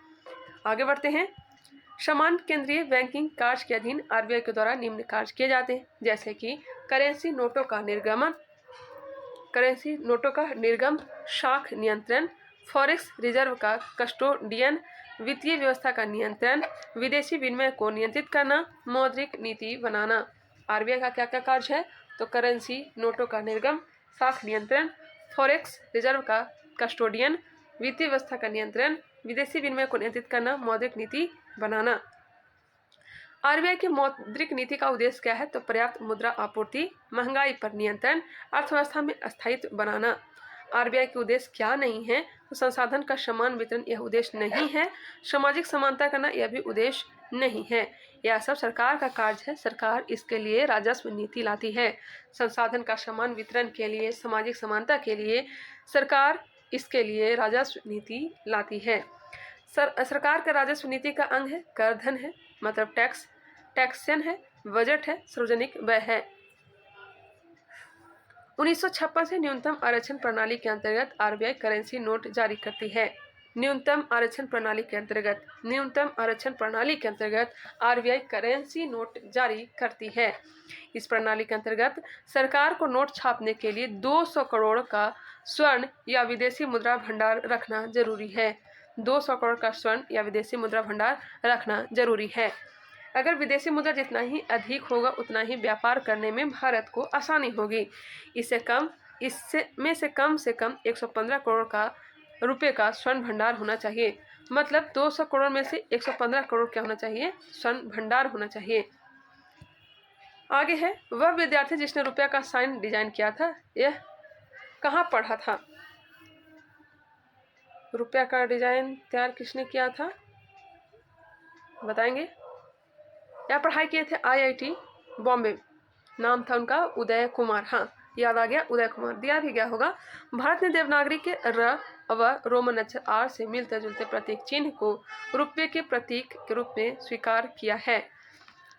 आगे बढ़ते हैं। समान केंद्रीय बैंकिंग कार्य के अधीन आरबीआई के द्वारा निम्न कार्य किए जाते हैं, जैसे कि करेंसी नोटों का निर्गम, शाख नियंत्रण, फॉरेक्स रिजर्व का कस्टोडियन, वित्तीय व्यवस्था का नियंत्रण, विदेशी विनिमय को नियंत्रित करना, मौद्रिक नीति बनाना। आरबीआई का क्या क्या कार्य है? तो करेंसी नोटों का निर्गम, शाख नियंत्रण, फॉरेक्स रिजर्व का कस्टोडियन, वित्तीय व्यवस्था का नियंत्रण, विदेशी विनिमय को नियंत्रित करना, मौद्रिक नीति बनाना। आरबीआई की मौद्रिक नीति का उद्देश्य क्या है? तो पर्याप्त मुद्रा आपूर्ति, महंगाई पर नियंत्रण, अर्थव्यवस्था में स्थायित्व बनाना। आरबीआई के उद्देश्य क्या नहीं है? तो संसाधन का समान वितरण यह उद्देश्य नहीं है। सामाजिक समानता करना यह भी उद्देश्य नहीं है। यह सब सरकार का कार्य है। सरकार इसके लिए राजस्व नीति लाती है। संसाधन का समान वितरण के लिए, सामाजिक समानता के लिए सरकार इसके लिए राजस्व नीति लाती है। सरकार का राजस्व नीति का अंग है कर धन है, मतलब टैक्सेशन है, बजट है, सार्वजनिक व्यय है। 1956 से न्यूनतम आरक्षण प्रणाली के अंतर्गत आरबीआई करेंसी नोट जारी करती है। न्यूनतम आरक्षण प्रणाली के अंतर्गत आरबीआई करेंसी नोट जारी करती है। इस प्रणाली के अंतर्गत सरकार को नोट छापने के लिए 200 करोड़ का स्वर्ण या विदेशी मुद्रा भंडार रखना जरूरी है। 200 करोड़ का स्वर्ण या विदेशी मुद्रा भंडार रखना जरूरी है। अगर विदेशी मुद्रा जितना ही अधिक होगा उतना ही व्यापार करने में भारत को आसानी होगी। इसमें से कम 115 करोड़ रुपए का स्वर्ण भंडार होना चाहिए। मतलब 200 करोड़ में से 115 करोड़ क्या होना चाहिए? स्वर्ण भंडार होना चाहिए। आगे है, वह विद्यार्थी जिसने रुपया का साइन डिजाइन किया था, यह कहाँ पढ़ा था? रुपया का डिजाइन तैयार किसने किया था? बताएंगे। यह पढ़ाई किए थे आईआईटी बॉम्बे। नाम था उनका उदय कुमार। हाँ, याद आ गया, उदय कुमार। दिया भी गया होगा। भारत ने देवनागरी के र व रोमन अक्षर आर से मिलते जुलते प्रतीक चिन्ह को रुपये के प्रतीक के रूप में स्वीकार किया है।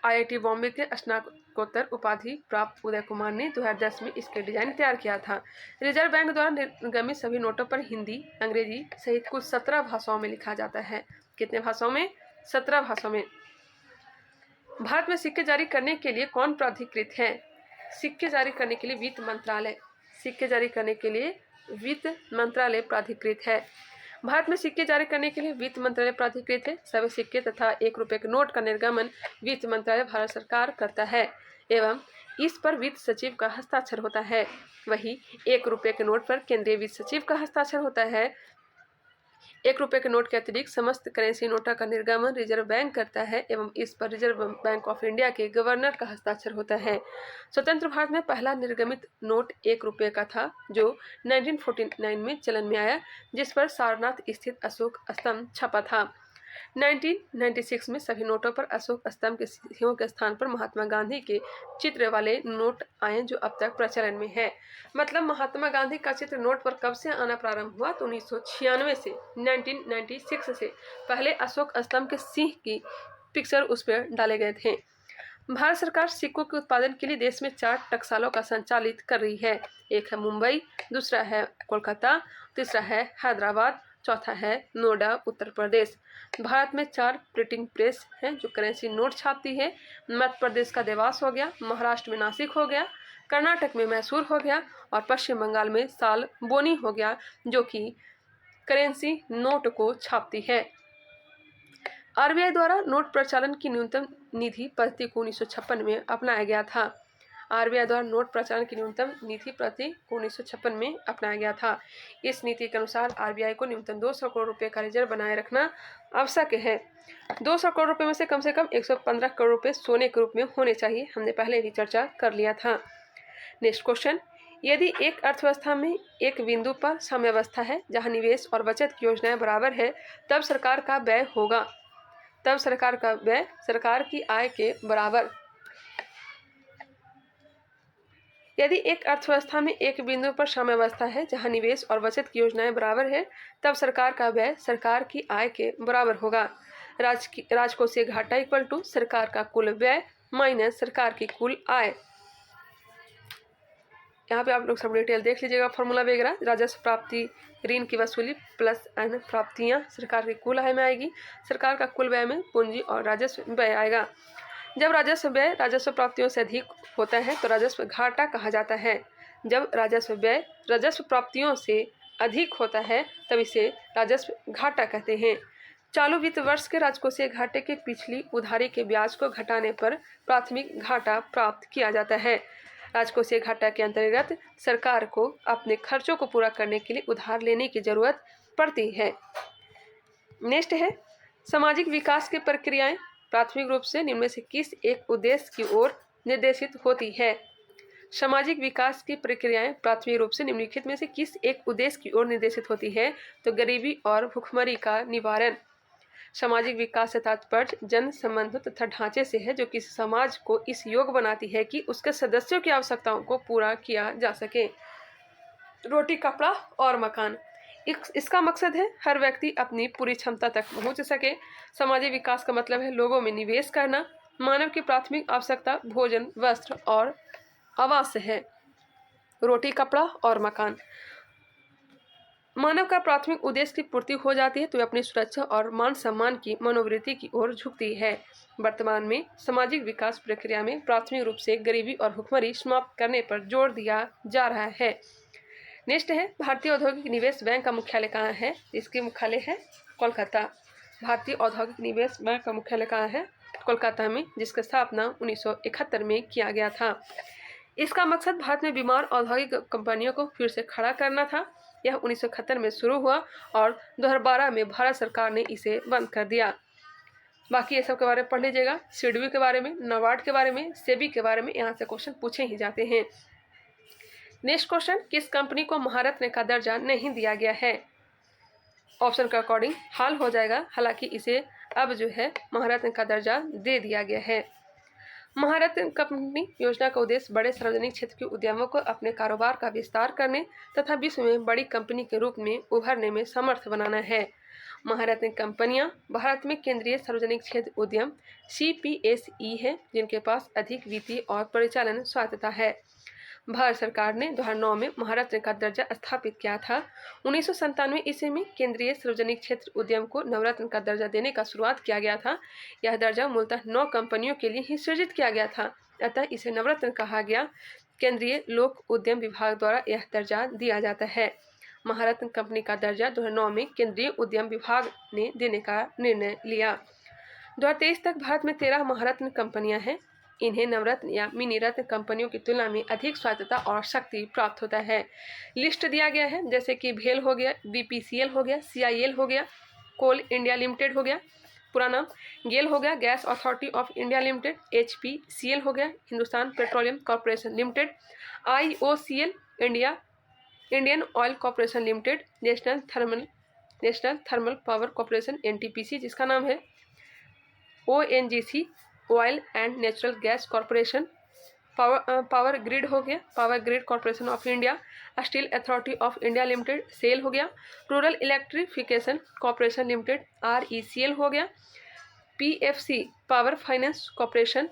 आईआईटी बॉम्बे के स्नातकोत्तर उपाधि प्राप्त उदय कुमार ने 2010 में इसके डिजाइन तैयार किया था। रिजर्व बैंक द्वारा निर्गमित सभी नोटों पर हिंदी, अंग्रेजी सहित कुल 17 भाषाओं में लिखा जाता है। कितने भाषाओं में? 17 भाषाओं में। भारत में सिक्के जारी करने के लिए कौन प्राधिकृत है? सिक्के जारी करने के लिए वित्त मंत्रालय प्राधिकृत है। भारत में सिक्के जारी करने के लिए वित्त मंत्रालय प्राधिकृत है। सभी सिक्के तथा 1 रुपये के नोट का निर्गमन वित्त मंत्रालय भारत सरकार करता है एवं इस पर वित्त सचिव का हस्ताक्षर होता है। वही 1 रुपये के नोट पर केंद्रीय वित्त सचिव का हस्ताक्षर होता है। 1 रुपये के नोट के अतिरिक्त समस्त करेंसी नोटों का निर्गमन रिजर्व बैंक करता है एवं इस पर रिजर्व बैंक ऑफ इंडिया के गवर्नर का हस्ताक्षर होता है। स्वतंत्र भारत में पहला निर्गमित नोट 1 रुपये का था, जो 1949 में चलन में आया, जिस पर सारनाथ स्थित अशोक स्तंभ छपा था। 1996 में सभी नोटों पर अशोक स्तंभ के सिंहों के स्थान पर महात्मा गांधी के चित्र वाले नोट आए, जो अब तक प्रचलन में है। मतलब महात्मा गांधी का चित्र नोट पर कब से आना प्रारंभ हुआ? तो 1996 से, 1996 से पहले अशोक स्तंभ के सिंह की पिक्चर उस पर डाले गए थे। भारत सरकार सिक्कों के उत्पादन के लिए देश में 4 टकसालों का संचालित कर रही है। एक है मुंबई, दूसरा है कोलकाता, तीसरा है हैदराबाद, चौथा है नोएडा, उत्तर प्रदेश। भारत में 4 प्रिंटिंग प्रेस हैं जो करेंसी नोट छापती है। मध्य प्रदेश का देवास हो गया, महाराष्ट्र में नासिक हो गया, कर्नाटक में मैसूर हो गया और पश्चिम बंगाल में सालबोनी हो गया, जो कि करेंसी नोट को छापती है। आरबीआई द्वारा नोट प्रचलन की न्यूनतम निधि प्रति को 1956 में अपनाया गया था। आरबीआई द्वारा नोट प्रचलन की न्यूनतम निधि प्रति को 1956 में अपनाया गया था। इस नीति के अनुसार आरबीआई को न्यूनतम 200 करोड़ रुपए का रिजर्व बनाए रखना आवश्यक है। 200 करोड़ रुपए में से कम 115 करोड़ रुपए सोने के रूप में होने चाहिए। हमने पहले भी चर्चा कर लिया था। नेक्स्ट क्वेश्चन, यदि एक अर्थव्यवस्था में एक बिंदु पर साम्यावस्था है जहां निवेश और बचत की योजनाएं बराबर है, तब सरकार का व्यय होगा। तब सरकार का व्यय सरकार की आय के बराबर। यदि एक अर्थव्यवस्था में एक बिंदु पर साम्यावस्था है जहां निवेश और बचत की योजनाएं बराबर है, तब सरकार का व्यय सरकार की आय के बराबर होगा। राजकोषीय घाटा इक्वल टू सरकार का कुल व्यय माइनस सरकार की कुल आय। यहाँ पे आप लोग सब डिटेल देख लीजिएगा फॉर्मूला वगैरह। राजस्व प्राप्ति ऋण की वसूली प्लस अन्य प्राप्तियाँ सरकार की कुल आय में आएगी। सरकार का कुल व्यय में पूंजी और राजस्व व्यय आएगा। जब राजस्व व्यय राजस्व प्राप्तियों से अधिक होता है तो राजस्व घाटा कहा जाता है। जब राजस्व व्यय राजस्व प्राप्तियों से अधिक होता है तब इसे राजस्व घाटा कहते हैं। चालू वित्त वर्ष के राजकोषीय घाटे के पिछली उधारी के ब्याज को घटाने पर प्राथमिक घाटा प्राप्त किया जाता है। राजकोषीय घाटा के अंतर्गत सरकार को अपने खर्चों को पूरा करने के लिए उधार लेने की जरूरत पड़ती है। नेक्स्ट है सामाजिक विकास की प्रक्रियाएं प्राथमिक रूप से निम्न में से किस एक उद्देश्य की ओर निर्देशित होती है? सामाजिक विकास की प्रक्रियाएं प्राथमिक रूप से निम्नलिखित में से किस एक उद्देश्य की ओर निर्देशित होती है? तो गरीबी और भुखमरी का निवारण। सामाजिक विकास से तात्पर्य जन संबंधों तथा ढांचे से है जो किसी समाज को इस योग्य बनाती है कि उसके सदस्यों की आवश्यकताओं को पूरा किया जा सके। रोटी, कपड़ा और मकान, इसका मकसद है हर व्यक्ति अपनी पूरी क्षमता तक पहुंच सके। सामाजिक विकास का मतलब है लोगों में निवेश करना। मानव की प्राथमिक आवश्यकता भोजन, वस्त्र और आवास है। रोटी, कपड़ा और मकान। मानव का प्राथमिक उद्देश्य की पूर्ति हो जाती है तो अपनी सुरक्षा और मान सम्मान की मनोवृत्ति की ओर झुकती है। वर्तमान में सामाजिक विकास प्रक्रिया में प्राथमिक रूप से गरीबी और भुखमरी समाप्त करने पर जोर दिया जा रहा है। नेक्स्ट है भारतीय औद्योगिक निवेश बैंक का मुख्यालय कहाँ है? इसकी मुख्यालय है कोलकाता। भारतीय औद्योगिक निवेश बैंक का मुख्यालय कहाँ है? कोलकाता में, जिसकी स्थापना 1971 में किया गया था। इसका मकसद भारत में बीमार औद्योगिक कंपनियों को फिर से खड़ा करना था। यह 1971 में शुरू हुआ और 2012 में भारत सरकार ने इसे बंद कर दिया। बाकी ये सब के बारे में पढ़ लीजिएगा। सिडबी के बारे में, नाबार्ड के बारे में, सेबी के बारे में यहाँ से क्वेश्चन पूछे ही जाते हैं। नेक्स्ट क्वेश्चन, किस कंपनी को महारत्न का दर्जा नहीं दिया गया है? ऑप्शन के अकॉर्डिंग हाल हो जाएगा, हालांकि इसे अब जो है महारत्न का दर्जा दे दिया गया है। महारत्न कंपनी योजना का उद्देश्य बड़े सार्वजनिक क्षेत्र के उद्यमों को अपने कारोबार का विस्तार करने तथा विश्व में बड़ी कंपनी के रूप में उभरने में समर्थ बनाना है। महारत्न कंपनियां भारत में केंद्रीय सार्वजनिक क्षेत्र उद्यम CPSE है, जिनके पास अधिक वित्तीय और परिचालन स्वायत्तता है। भारत सरकार ने 2009 में महारत्न का दर्जा स्थापित किया था। 1997 ईस्वी में केंद्रीय सार्वजनिक क्षेत्र उद्यम को नवरत्न का दर्जा देने का शुरुआत किया गया था। यह दर्जा मूलतः 9 कंपनियों के लिए ही सृजित किया गया था, अतः इसे नवरत्न कहा गया। केंद्रीय लोक उद्यम विभाग द्वारा यह दर्जा दिया जाता है। महारत्न कंपनी का दर्जा 2009 में केंद्रीय उद्यम विभाग ने देने का निर्णय लिया। 2023 तक भारत में 13 महारत्न कंपनियां हैं। इन्हें नवरत्न या मिनी रत्न कंपनियों की तुलना में अधिक स्वायत्तता और शक्ति प्राप्त होता है। लिस्ट दिया गया है, जैसे कि भेल हो गया, BPCL हो गया, CIL हो गया, कोल इंडिया लिमिटेड हो गया, पूरा नाम गेल हो गया, gas authority of India limited, HPCL हो गया, Hindustan petroleum corporation limited, IOCL Indian oil corporation limited, national thermal national thermal power corporation NTPC, जिसका नाम है ONGC, oil and natural gas corporation. Power grid हो गया, power grid corporation of India. Steel authority of India limited, SAIL हो गया। Rural electrification corporation limited, RECL हो गया। PFC, power finance corporation.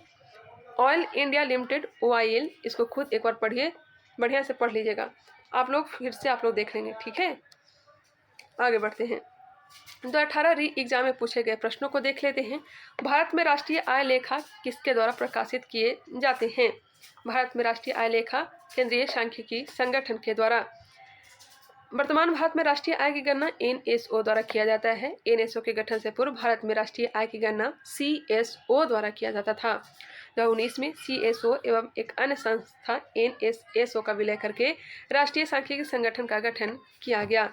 Oil India limited, OIL। इसको खुद एक बार पढ़िए, बढ़िया से पढ़ लीजिएगा, आप लोग फिर से आप लोग देख लेंगे, ठीक है। आगे बढ़ते हैं। 2018 री एग्जाम में पूछे गए प्रश्नों को देख लेते हैं। भारत में राष्ट्रीय आय लेखा किसके द्वारा प्रकाशित किए जाते हैं? भारत में राष्ट्रीय आय लेखा केंद्रीय सांख्यिकी संगठन के द्वारा। वर्तमान भारत में राष्ट्रीय आय की गणना NSO द्वारा किया जाता है। NSO के गठन से पूर्व भारत में राष्ट्रीय आय की गणना CSO द्वारा किया जाता था। 2019 में CSO एवं एक अन्य संस्था NSSO का विलय करके राष्ट्रीय सांख्यिकी संगठन का गठन किया गया।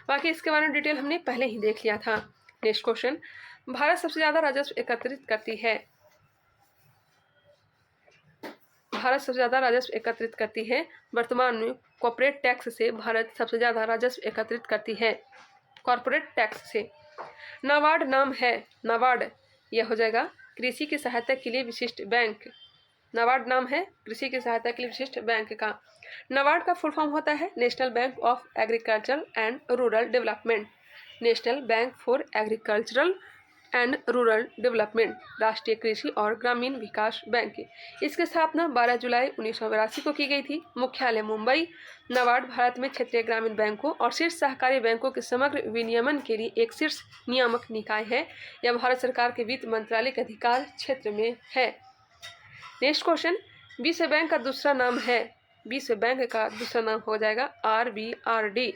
बाकी इसके बारे में डिटेल हमने पहले ही देख लिया था। नेक्स्ट क्वेश्चन, भारत सबसे ज्यादा राजस्व एकत्रित करती है। भारत सबसे ज़्यादा राजस्व एकत्रित करती है। वर्तमान में कॉर्पोरेट टैक्स से भारत सबसे ज़्यादा राजस्व एकत्रित करती है, कॉर्पोरेट टैक्स से। नाबार्ड नाम है, नाबार्ड यह हो जाएगा कृषि की सहायता के लिए विशिष्ट बैंक। नाबार्ड नाम है कृषि की सहायता के लिए विशिष्ट बैंक का। नाबार्ड का फुल फॉर्म होता है national bank of agriculture and rural development. National bank for agricultural and rural development, राष्ट्रीय कृषि और ग्रामीण विकास बैंक। इसकी स्थापना 12 जुलाई 1982 को की गई थी। मुख्यालय मुंबई। नाबार्ड भारत में क्षेत्रीय ग्रामीण बैंकों और शीर्ष सहकारी बैंकों के समग्र विनियमन के लिए एक शीर्ष नियामक निकाय है। यह भारत सरकार के वित्त मंत्रालय के अधिकार क्षेत्र में है। नेक्स्ट क्वेश्चन, विश्व बैंक का दूसरा नाम है। विश्व बैंक का दूसरा नाम हो जाएगा RBRD।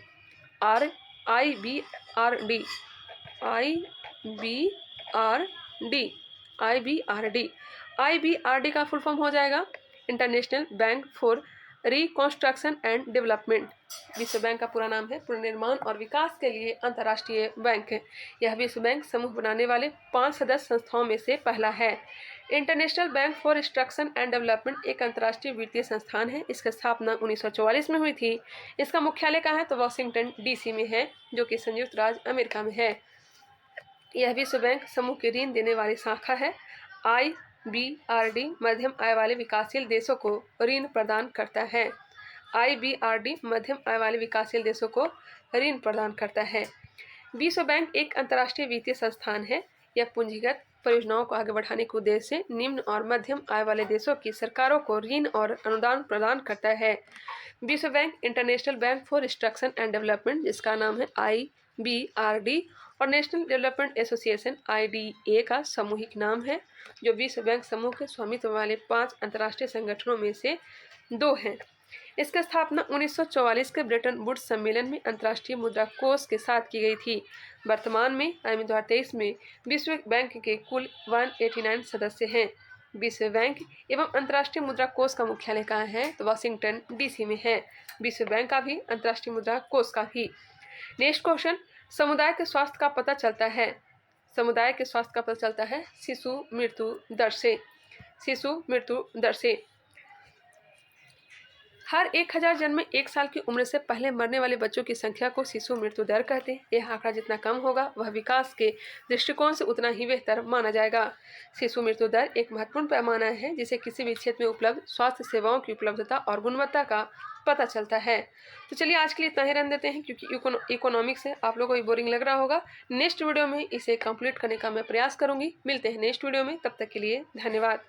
IBRD का फुल फॉर्म हो जाएगा international bank for reconstruction and development. विश्व बैंक का पूरा नाम है पुनर्निर्माण और विकास के लिए अंतर्राष्ट्रीय बैंक। यह विश्व बैंक समूह बनाने वाले 5 सदस्य संस्थाओं में से पहला है। International bank for instruction and development एक अंतर्राष्ट्रीय वित्तीय संस्थान है। इसकी स्थापना 1944 में हुई थी। इसका मुख्यालय कहाँ है? तो वाशिंगटन DC में है, जो कि संयुक्त राज्य अमेरिका में है। यह विश्व बैंक समूह की ऋण देने वाली शाखा है। IBRD मध्यम आय वाले विकासशील देशों को ऋण प्रदान करता है। IBRD मध्यम आय वाले विकासशील देशों को ऋण प्रदान करता है। विश्व बैंक एक अंतर्राष्ट्रीय वित्तीय संस्थान है। यह पूंजीगत परियोजनाओं को आगे बढ़ाने के उद्देश्य से निम्न और मध्यम आय वाले देशों की सरकारों को ऋण और अनुदान प्रदान करता है। विश्व bank international bank for instruction and development, जिसका नाम है IBRD, और नेशनल डेवलपमेंट एसोसिएशन IDA का सामूहिक नाम है, जो विश्व बैंक समूह के स्वामित्व वाले 5 अंतर्राष्ट्रीय संगठनों में से 2 हैं। इसकी स्थापना 1944 के ब्रेटन वुड्स सम्मेलन में अंतर्राष्ट्रीय मुद्रा कोष के साथ की गई थी। वर्तमान में 2023 में विश्व बैंक के कुल 189 सदस्य हैं। विश्व बैंक एवं अंतर्राष्ट्रीय मुद्रा कोष का मुख्यालय कहाँ है? तो वाशिंगटन DC में है। विश्व बैंक का भी, अंतर्राष्ट्रीय मुद्रा कोष का भी। नेक्स्ट क्वेश्चन, समुदाय के स्वास्थ्य का पता चलता है। समुदाय के स्वास्थ्य का पता चलता है शिशु मृत्यु दर से। शिशु मृत्यु दर से हर 1000 जन्म में 1 साल की उम्र से पहले मरने वाले बच्चों की संख्या को शिशु मृत्यु दर कहते हैं। यह आंकड़ा जितना कम होगा वह विकास के दृष्टिकोण से उतना ही बेहतर माना जाएगा। शिशु मृत्यु दर एक महत्वपूर्ण पैमाना है जिसे किसी भी क्षेत्र में उपलब्ध स्वास्थ्य सेवाओं की उपलब्धता और गुणवत्ता का पता चलता है। तो चलिए आज के लिए इतना ही रहने देते हैं, क्योंकि इकोनॉमिक्स है, आप लोगों को भी बोरिंग लग रहा होगा। नेक्स्ट वीडियो में इसे कंप्लीट करने का मैं प्रयास करूंगी। मिलते हैं नेक्स्ट वीडियो में, तब तक के लिए धन्यवाद।